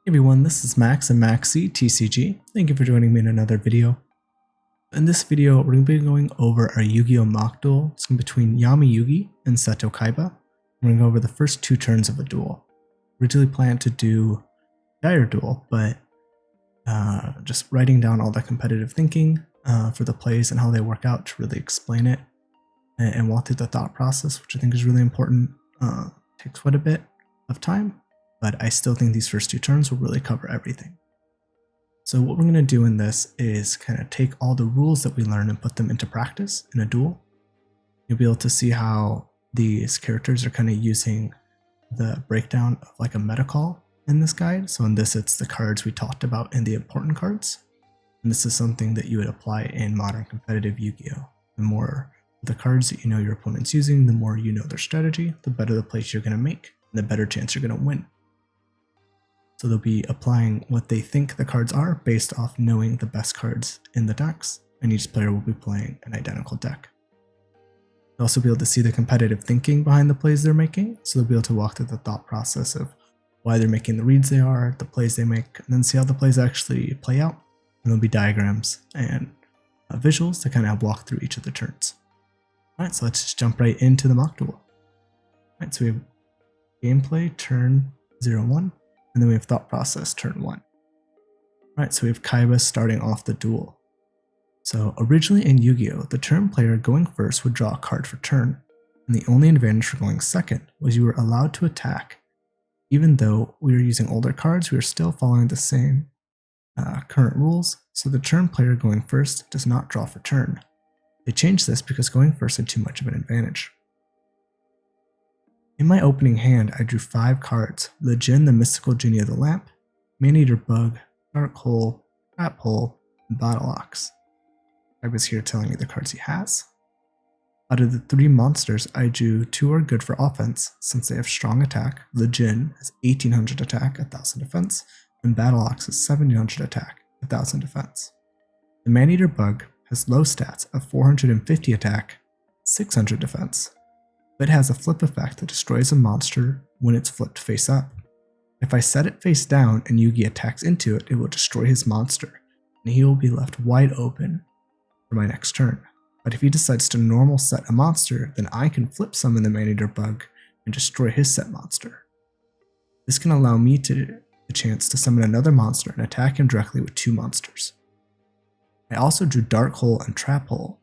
Hey everyone, this is Max and Maxi TCG. Thank you for joining me in another video. In this video, we're going to be going over our Yu-Gi-Oh! Mock Duel. It's between Yami Yugi and Seto Kaiba. We're going to go over the first two turns of a duel. Originally planned to do Dire Duel, but just writing down all the competitive thinking for the plays and how they work out to really explain it and walk through the thought process, which I think is really important. Takes quite a bit of time, but I still think these first two turns will really cover everything. So what we're going to do in this is kind of take all the rules that we learn and put them into practice in a duel. You'll be able to see how these characters are kind of using the breakdown of like a meta call in this guide. So in this, it's the cards we talked about in the important cards. And this is something that you would apply in modern competitive Yu-Gi-Oh! The more the cards that you know your opponent's using, the more you know their strategy, the better the plays you're going to make, and the better chance you're going to win. So they'll be applying what they think the cards are based off knowing the best cards in the decks, and each player will be playing an identical deck. They'll also be able to see the competitive thinking behind the plays they're making, so they'll be able to walk through the thought process of why they're making the reads they are, the plays they make, and then see how the plays actually play out. And there'll be diagrams and visuals to kind of walk through each of the turns. Alright, so let's just jump right into the mock duel. Alright, so we have gameplay turn 0-1. And then we have thought process turn 1. Alright, so we have Kaiba starting off the duel. So originally in Yu-Gi-Oh! The turn player going first would draw a card for turn, and the only advantage for going second was you were allowed to attack. Even though we were using older cards, we were still following the same current rules, so the turn player going first does not draw for turn. They changed this because going first had too much of an advantage. In my opening hand, I drew 5 cards: the Jin, the Mystical Genie of the Lamp, Maneater Bug, Dark Hole, Trap Hole, and Battle Ox. I was here telling me the cards he has. Out of the 3 monsters, I drew 2 are good for offense, since they have strong attack. The Jin has 1800 attack, 1000 defense, and Battle Ox has 1700 attack, 1000 defense. The Maneater Bug has low stats of 450 attack, 600 defense. But it has a flip effect that destroys a monster when it's flipped face up. If I set it face down and Yugi attacks into it, it will destroy his monster, and he will be left wide open for my next turn. But if he decides to normal set a monster, then I can flip summon the Maneater Bug and destroy his set monster. This can allow me the chance to summon another monster and attack him directly with 2 monsters. I also drew Dark Hole and Trap Hole.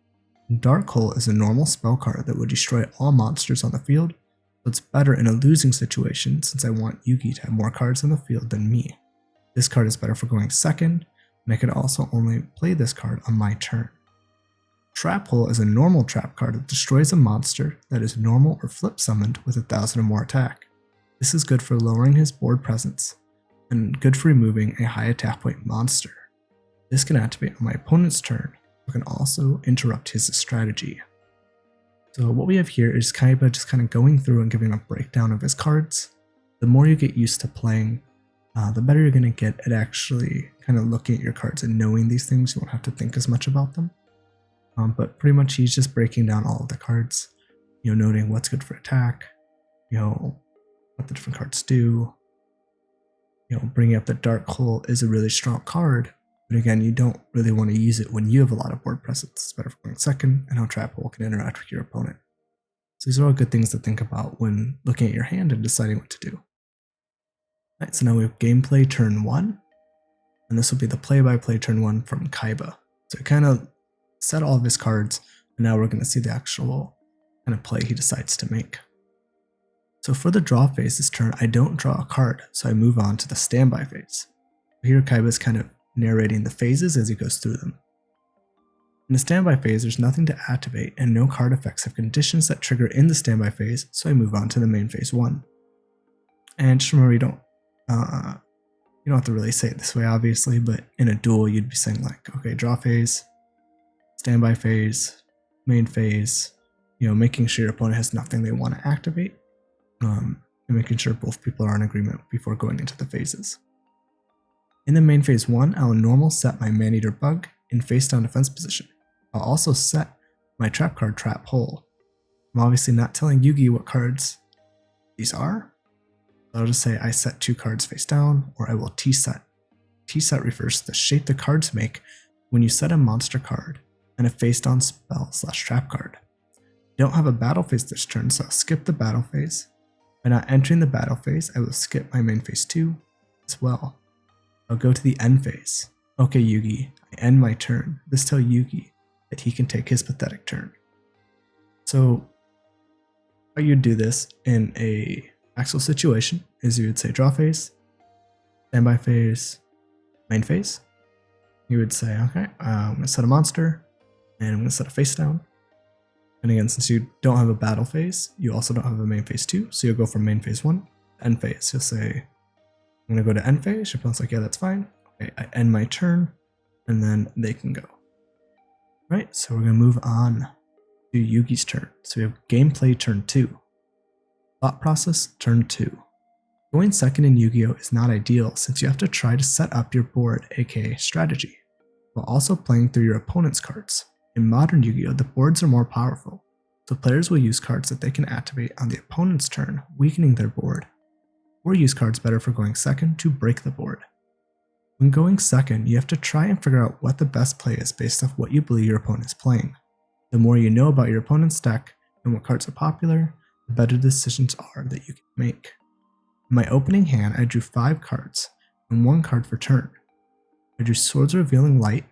Dark Hole is a normal spell card that would destroy all monsters on the field, so it's better in a losing situation since I want Yugi to have more cards on the field than me. This card is better for going second, and I could also only play this card on my turn. Trap Hole is a normal trap card that destroys a monster that is normal or flip summoned with 1000 or more attack. This is good for lowering his board presence, and good for removing a high attack point monster. This can activate on my opponent's turn, can also interrupt his strategy. So what we have here is Kaiba just kind of going through and giving a breakdown of his cards. The more you get used to playing, the better you're going to get at actually kind of looking at your cards and knowing these things. You won't have to think as much about them. But pretty much he's just breaking down all of the cards, noting what's good for attack, what the different cards do. Bringing up that Dark Hole is a really strong card. But again, you don't really want to use it when you have a lot of board presence. It's better for going second, and how Trap Hole can interact with your opponent. So these are all good things to think about when looking at your hand and deciding what to do. Alright, so now we have gameplay turn 1, and this will be the play-by-play turn 1 from Kaiba. So he kind of set all of his cards, and now we're going to see the actual kind of play he decides to make. So for the draw phase this turn, I don't draw a card, so I move on to the standby phase. Here Kaiba's kind of narrating the phases as he goes through them. In the standby phase, there's nothing to activate and no card effects have conditions that trigger in the standby phase, so I move on to the main phase 1. And just remember, you don't have to really say it this way obviously, but in a duel you'd be saying like, okay, draw phase, standby phase, main phase, making sure your opponent has nothing they want to activate, and making sure both people are in agreement before going into the phases. In the main phase 1, I'll normal set my Maneater Bug in face down defense position. I'll also set my trap card Trap Hole. I'm obviously not telling Yugi what cards these are, I'll just say I set 2 cards face down, or I will T-set. T-set refers to the shape the cards make when you set a monster card and a face down spell / trap card. I don't have a battle phase this turn, so I'll skip the battle phase. By not entering the battle phase, I will skip my main phase 2 as well. I'll go to the end phase. Okay, Yugi, I end my turn. This tells Yugi that he can take his pathetic turn. So, how you do this in a actual situation is you would say draw phase, standby phase, main phase. You would say, okay, I'm going to set a monster, and I'm going to set a face down. And again, since you don't have a battle phase, you also don't have a main phase 2, so you'll go from main phase 1 to end phase. You'll say, I'm going to go to end phase. Your opponent's like, yeah, that's fine. Okay, I end my turn, and then they can go. Right, so we're going to move on to Yugi's turn. So we have gameplay turn 2. Thought process turn 2. Going second in Yugioh is not ideal since you have to try to set up your board, aka strategy, while also playing through your opponent's cards. In modern Yu-Gi-Oh, the boards are more powerful, so players will use cards that they can activate on the opponent's turn, weakening their board, or use cards better for going second to break the board. When going second, you have to try and figure out what the best play is based off what you believe your opponent is playing. The more you know about your opponent's deck and what cards are popular, the better decisions are that you can make. In my opening hand, I drew 5 cards and 1 card for turn. I drew Swords Revealing Light,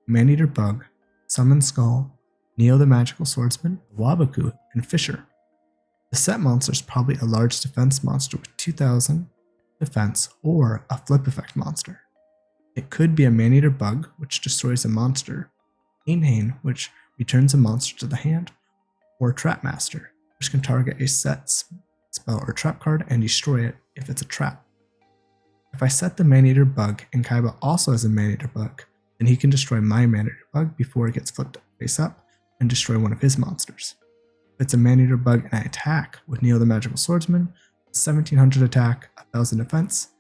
Maneater Bug, Summon Skull, Neo the Magical Swordsman, Waboku, and Fisher. The set monster is probably a large defense monster with 2000 defense or a flip effect monster. It could be a Maneater Bug, which destroys a monster, Hain, which returns a monster to the hand, or Trap Master, which can target a set spell or trap card and destroy it if it's a trap. If I set the Maneater Bug and Kaiba also has a Maneater Bug, then he can destroy my Maneater Bug before it gets flipped face up and destroy one of his monsters. If it's a Maneater Bug and I attack with Neo the Magical Swordsman, 1700 attack, 1000 defense,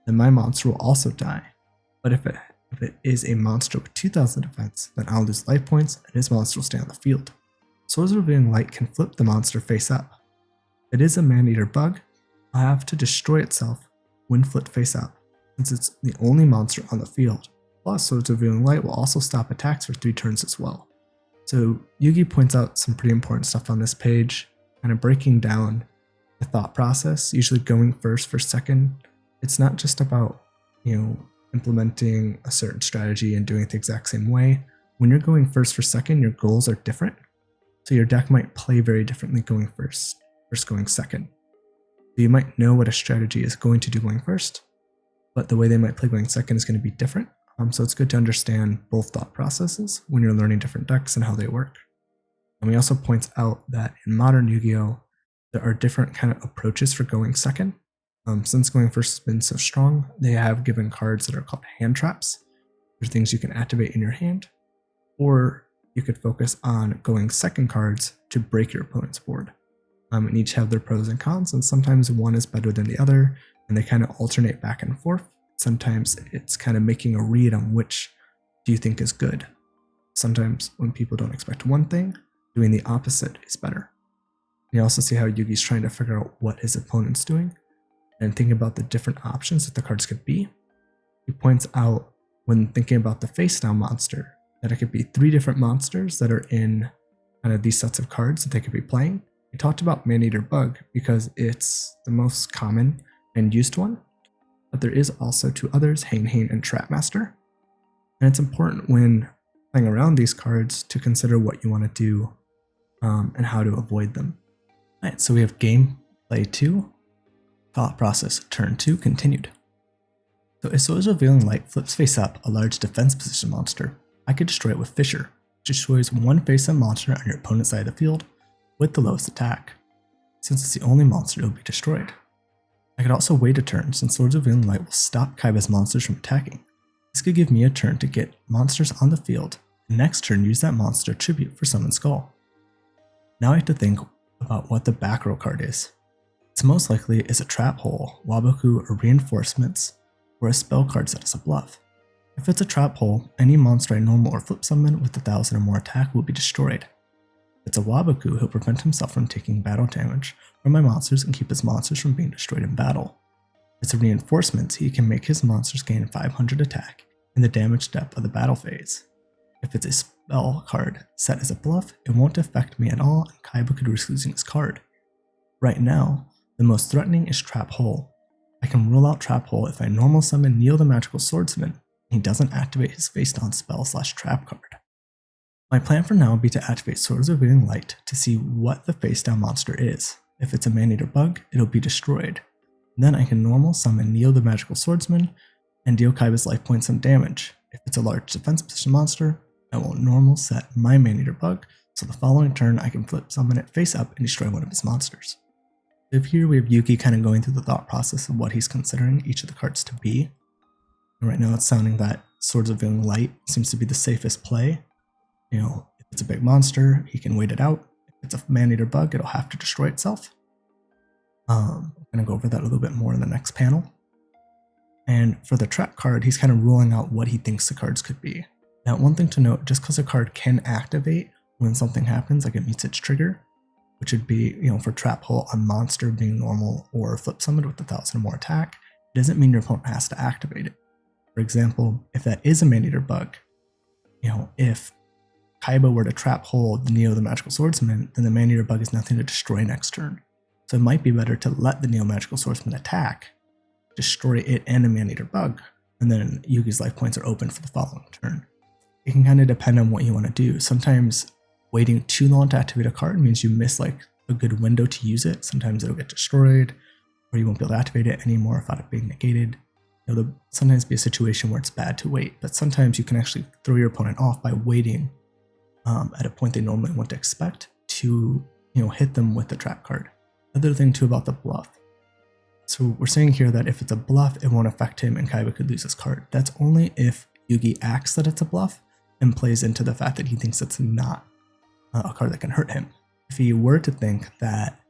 then my monster will also die. But if it is a monster with 2000 defense, then I'll lose life points and his monster will stay on the field. Swords Revealing Light can flip the monster face up. If it is a Maneater Bug, I'll have to destroy itself when flipped face up, since it's the only monster on the field. Plus, Swords Revealing Light will also stop attacks for 3 turns as well. So Yugi points out some pretty important stuff on this page, kind of breaking down the thought process, usually going first for second. It's not just about, implementing a certain strategy and doing it the exact same way. When you're going first for second, your goals are different. So your deck might play very differently going first versus going second. So you might know what a strategy is going to do going first, but the way they might play going second is going to be different. So it's good to understand both thought processes when you're learning different decks and how they work. And he also points out that in modern Yu-Gi-Oh, there are different kind of approaches for going second. Since going first has been so strong, they have given cards that are called hand traps. They're things you can activate in your hand, or you could focus on going second cards to break your opponent's board. And each have their pros and cons, and sometimes one is better than the other, and they kind of alternate back and forth. Sometimes it's kind of making a read on which do you think is good. Sometimes when people don't expect one thing, doing the opposite is better. You also see how Yugi's trying to figure out what his opponent's doing and thinking about the different options that the cards could be. He points out when thinking about the face down monster that it could be 3 different monsters that are in kind of these sets of cards that they could be playing. He talked about Maneater Bug because it's the most common and used one, but there is also 2 others, Hain and Trap Master. And it's important when playing around these cards to consider what you want to do and how to avoid them. All right, so we have gameplay 2, thought process turn 2 continued. So if Swords Revealing Light flips face up a large defense position monster, I could destroy it with Fisher, which destroys one face-up monster on your opponent's side of the field with the lowest attack. Since it's the only monster, it will be destroyed. I could also wait a turn since Swords Revealing Light will stop Kaiba's monsters from attacking. This could give me a turn to get monsters on the field, and next turn use that monster tribute for Summon Skull. Now I have to think about what the Backrow card is. It's most likely is a trap hole, Waboku, or reinforcements, or a spell card set as a bluff. If it's a trap hole, any monster I normal or flip summon with 1000 or more attack will be destroyed. If it's a Waboku, he'll prevent himself from taking battle damage from my monsters and keep his monsters from being destroyed in battle. it's a reinforcement, he can make his monsters gain 500 attack in the damage step of the battle phase. If it's a spell card set as a bluff, it won't affect me at all and Kaiba could risk losing his card. Right now, the most threatening is Trap Hole. I can rule out Trap Hole if I normal summon Neil the Magical Swordsman and he doesn't activate his face down spell / trap card. My plan for now would be to activate Swords of Revealing Light to see what the face down monster is. If it's a man-eater bug, it'll be destroyed. Then I can normal summon Neil the Magical Swordsman and deal Kaiba's life points some damage. If it's a large defense position monster, I will normal set my man-eater bug, so the following turn I can flip summon it face up and destroy one of his monsters. If here we have Yugi kind of going through the thought process of what he's considering each of the cards to be. And right now it's sounding that Swords of Revealing Light seems to be the safest play. If it's a big monster, he can wait it out. If it's a man-eater bug, it'll have to destroy itself. I'm going to go over that a little bit more in the next panel. And for the trap card, he's kind of ruling out what he thinks the cards could be. Now, one thing to note, just because a card can activate when something happens, like it meets its trigger, which would be, for Trap Hole, a monster being normal or flip summoned with 1,000 or more attack, doesn't mean your opponent has to activate it. For example, if that is a man-eater bug, if Kaiba were to Trap Hole the Neo the Magical Swordsman, then the man-eater bug is nothing to destroy next turn. So it might be better to let the Neo Magical Swordsman attack, destroy it and a man-eater bug, and then Yugi's life points are open for the following turn. It can kind of depend on what you want to do. Sometimes waiting too long to activate a card means you miss like a good window to use it. Sometimes it'll get destroyed, or you won't be able to activate it anymore without it being negated. There'll sometimes be a situation where it's bad to wait, but sometimes you can actually throw your opponent off by waiting at a point they normally wouldn't expect to hit them with the trap card. Another thing too about the bluff. So we're saying here that if it's a bluff, it won't affect him and Kaiba could lose his card. That's only if Yugi acts that it's a bluff and plays into the fact that he thinks it's not a card that can hurt him. If he were to think that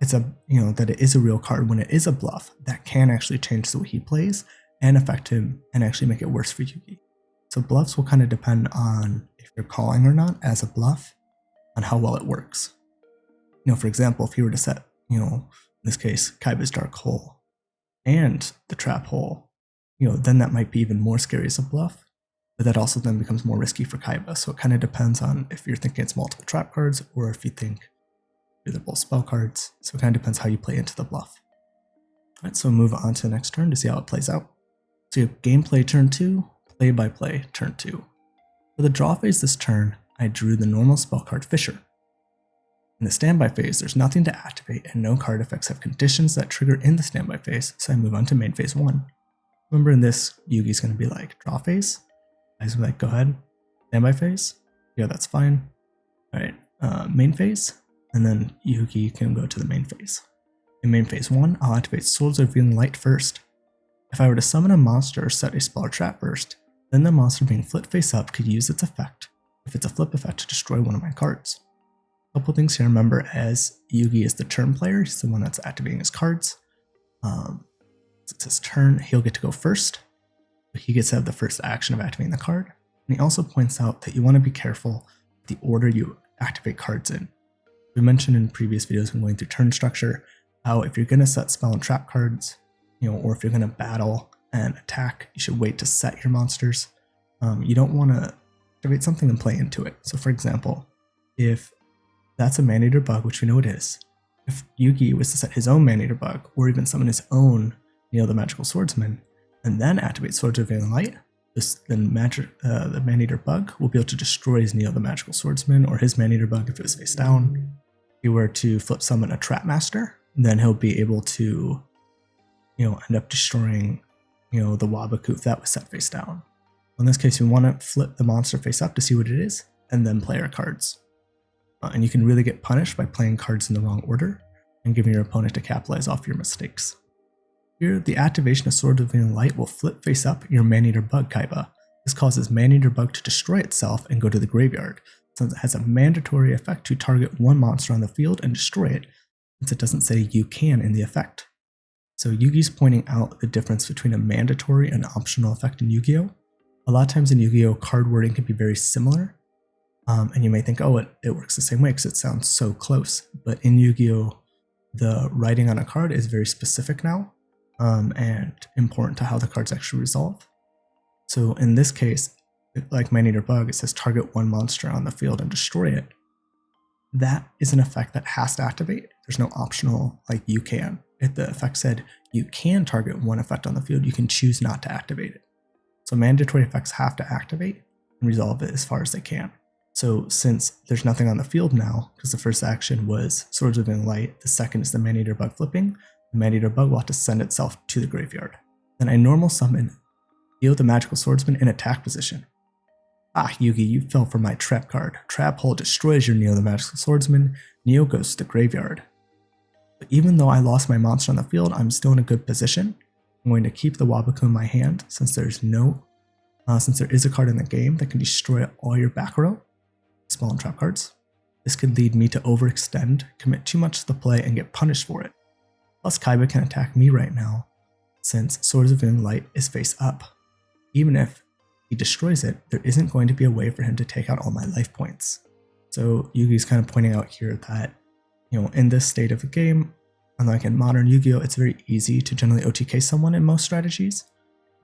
that it is a real card when it is a bluff, that can actually change the way he plays and affect him and actually make it worse for Yugi. So bluffs will kind of depend on if you're calling or not as a bluff, on how well it works. For example, if he were to set, in this case, Kaiba's Dark Hole and the Trap Hole, then that might be even more scary as a bluff, but that also then becomes more risky for Kaiba. So it kind of depends on if you're thinking it's multiple trap cards or if you think they're both spell cards. So it kind of depends how you play into the bluff. All right, so move on to the next turn to see how it plays out. So you have gameplay turn 2, play-by-play turn 2. For the draw phase this turn, I drew the normal spell card Fissure. In the standby phase, there's nothing to activate and no card effects have conditions that trigger in the standby phase, so I move on to main phase 1. Remember in this, Yugi's going to be like, draw phase? I was like, go ahead. Standby phase? Yeah, that's fine. Alright, main phase, and then Yugi can go to the main phase. In main phase 1, I'll activate Swords of Revealing Light first. If I were to summon a monster or set a spell or trap first, then the monster being flipped face up could use its effect, if it's a flip effect, to destroy one of my cards. A couple things here, remember, as Yugi is the turn player, he's the one that's activating his cards. It's his turn, he'll get to go first, but he gets to have the first action of activating the card. And he also points out that you want to be careful with the order you activate cards in. We mentioned in previous videos when going through turn structure, how if you're going to set spell and trap cards, or if you're going to battle and attack, you should wait to set your monsters. You don't want to activate something and play into it. So for example, if that's a man-eater bug, which we know it is, if Yugi was to set his own man-eater bug, or even summon his own, the Magical Swordsman, and then activate Swords of Revealing Light, the man-eater bug will be able to destroy his the Magical Swordsman, or his man-eater bug if it was face down. If he were to flip summon a Trap Master, then he'll be able to, end up destroying, the Wabaku if that was set face down. In this case, we want to flip the monster face up to see what it is, and then play our cards. And you can really get punished by playing cards in the wrong order and giving your opponent to capitalize off your mistakes. Here, the activation of Sword of Revealing Light will flip face up your man-eater bug Kaiba. This causes man-eater bug to destroy itself and go to the graveyard, since it has a mandatory effect to target one monster on the field and destroy it, since it doesn't say you can in the effect. So Yugi's pointing out the difference between a mandatory and optional effect in Yugioh. A lot of times in Yu-Gi-Oh, card wording can be very similar, and you may think, oh, it works the same way because it sounds so close. But in Yu-Gi-Oh, the writing on a card is very specific now, and important to how the cards actually resolve. So in this case, like Maneater Bug, it says target one monster on the field and destroy it. That is an effect that has to activate. There's no optional like you can. If the effect said you can target one effect on the field, you can choose not to activate it. So mandatory effects have to activate and resolve it as far as they can. So since there's nothing on the field now, because the first action was Swordsman Light, the second is the Maneater Bug flipping, the Maneater Bug will have to send itself to the graveyard. Then I normal summon Yugioh the Magical Swordsman in attack position. Ah, Yugi, you fell for my trap card. Trap Hole destroys your Yugioh the Magical Swordsman. Yugioh goes to the graveyard. But even though I lost my monster on the field, I'm still in a good position. I'm going to keep the Waboku in my hand since there is a card in the game that can destroy all your Backrow, small and trap cards. This could lead me to overextend, commit too much to the play, and get punished for it. Plus Kaiba can attack me right now, since Swordsman Light is face up. Even if he destroys it, there isn't going to be a way for him to take out all my life points. So Yugi's kind of pointing out here that, in this state of the game, unlike in modern Yu-Gi-Oh, it's very easy to generally OTK someone in most strategies.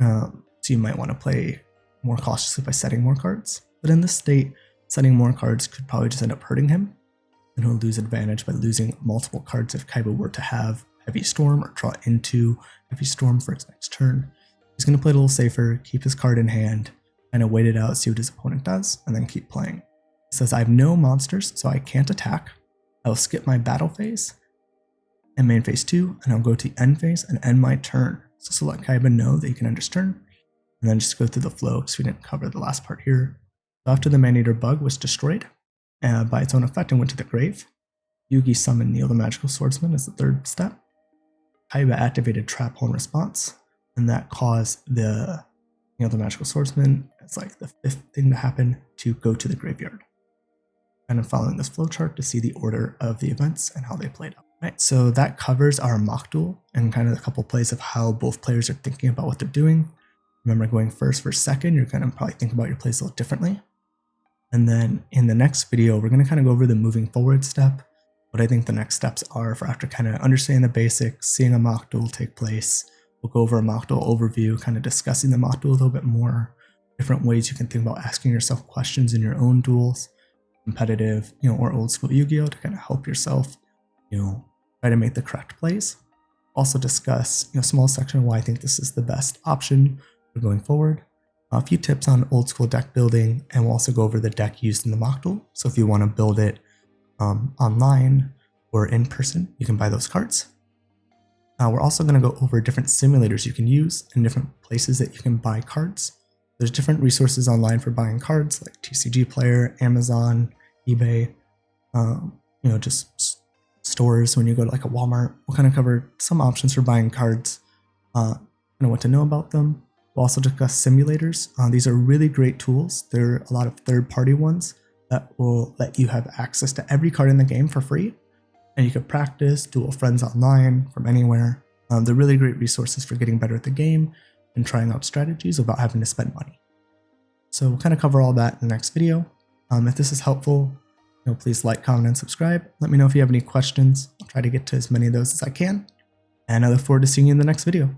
So you might want to play more cautiously by setting more cards. But in this state, setting more cards could probably just end up hurting him, and he'll lose advantage by losing multiple cards if Kaiba were to have Heavy Storm or draw into Heavy Storm for his next turn. He's going to play a little safer, keep his card in hand, kind of wait it out, see what his opponent does, and then keep playing. He says, I have no monsters, so I can't attack. I will skip my battle phase and main phase 2, and I'll go to end phase and end my turn. So let Kaiba know that he can end his turn, and then just go through the flow because we didn't cover the last part here. So after the Maneater Bug was destroyed by its own effect and went to the grave, Yugi summoned Yugioh the Magical Swordsman as the third step. Kaiba activated Trap Hole in response, and that caused the the Magical Swordsman, as like the fifth thing to happen, to go to the graveyard. Kind of following this flowchart to see the order of the events and how they played out. Right, so that covers our mock duel and kind of a couple plays of how both players are thinking about what they're doing. Remember, going first versus second, you're going to probably think about your plays a little differently. And then in the next video, we're going to kind of go over the moving forward step, what I think the next steps are for after kind of understanding the basics, seeing a mock duel take place. We'll go over a mock duel overview, kind of discussing the mock duel a little bit more, different ways you can think about asking yourself questions in your own duels, competitive, or old school Yu-Gi-Oh, to kind of help yourself, try to make the correct plays. Also discuss, a small section of why I think this is the best option for going forward. A few tips on old school deck building, and we'll also go over the deck used in the mock duel. So if you want to build it online or in person, you can buy those cards. We're also going to go over different simulators you can use and different places that you can buy cards. There's different resources online for buying cards like TCG Player, Amazon, eBay, just stores when you go to like a Walmart. We'll kind of cover some options for buying cards, kind of what to know about them. We'll also discuss simulators. These are really great tools. There are a lot of third-party ones that will let you have access to every card in the game for free. And you can practice, duel friends online from anywhere. They're really great resources for getting better at the game and trying out strategies without having to spend money. So we'll kind of cover all that in the next video. If this is helpful, please like, comment, and subscribe. Let me know if you have any questions. I'll try to get to as many of those as I can. And I look forward to seeing you in the next video.